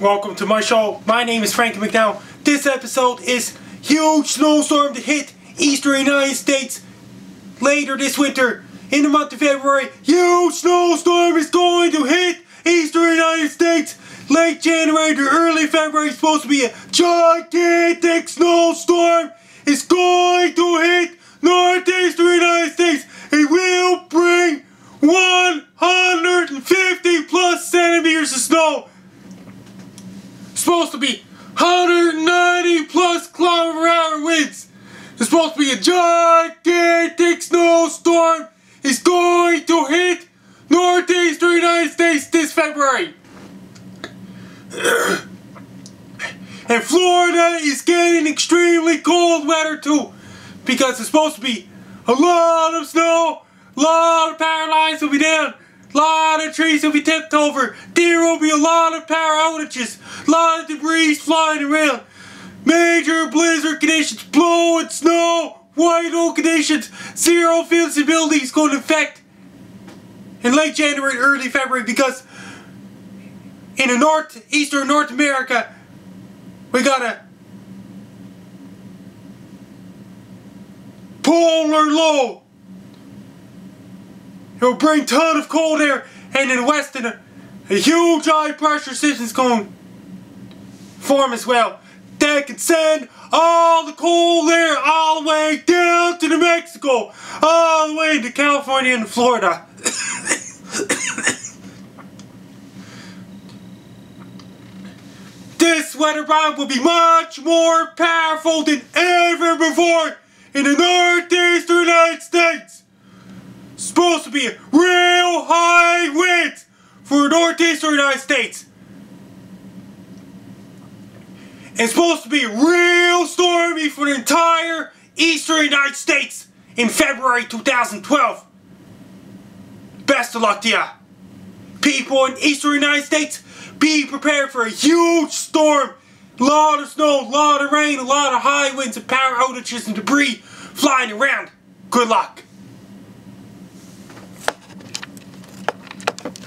Welcome to my show. My name is Frankie McDowell. This episode is huge snowstorm to hit eastern United States later this winter. In the month of February, huge snowstorm is going to hit eastern United States. Late January to early February is supposed to be a gigantic snowstorm. It's going to hit northeastern United States. It will bring 150 plus centimeters of snow. It's supposed to be 190 plus km/h winds. It's supposed to be a gigantic snowstorm. It's going to hit northeastern United States this February. And Florida is getting extremely cold weather too, because it's supposed to be a lot of snow, a lot of power lines will be down, a lot of trees will be tipped over, there will be a lot of power outages, a lot of debris flying around, major blizzard conditions, blowing snow, whiteout conditions, zero visibility is going to affect in late January, early February, because in the Northeastern North America, we got a polar low. It will bring a ton of cold air, and in the west, a huge high pressure system is going to form as well. That can send all the cold air all the way down to New Mexico, all the way to California and Florida. This weather bomb will be much more powerful than ever before in the northeastern United States. It's supposed to be a real high winds for the northeastern United States. It's supposed to be real stormy for the entire eastern United States in February 2012. Best of luck to ya. People in eastern United States, be prepared for a huge storm. A lot of snow, a lot of rain, a lot of high winds and power outages and debris flying around. Good luck.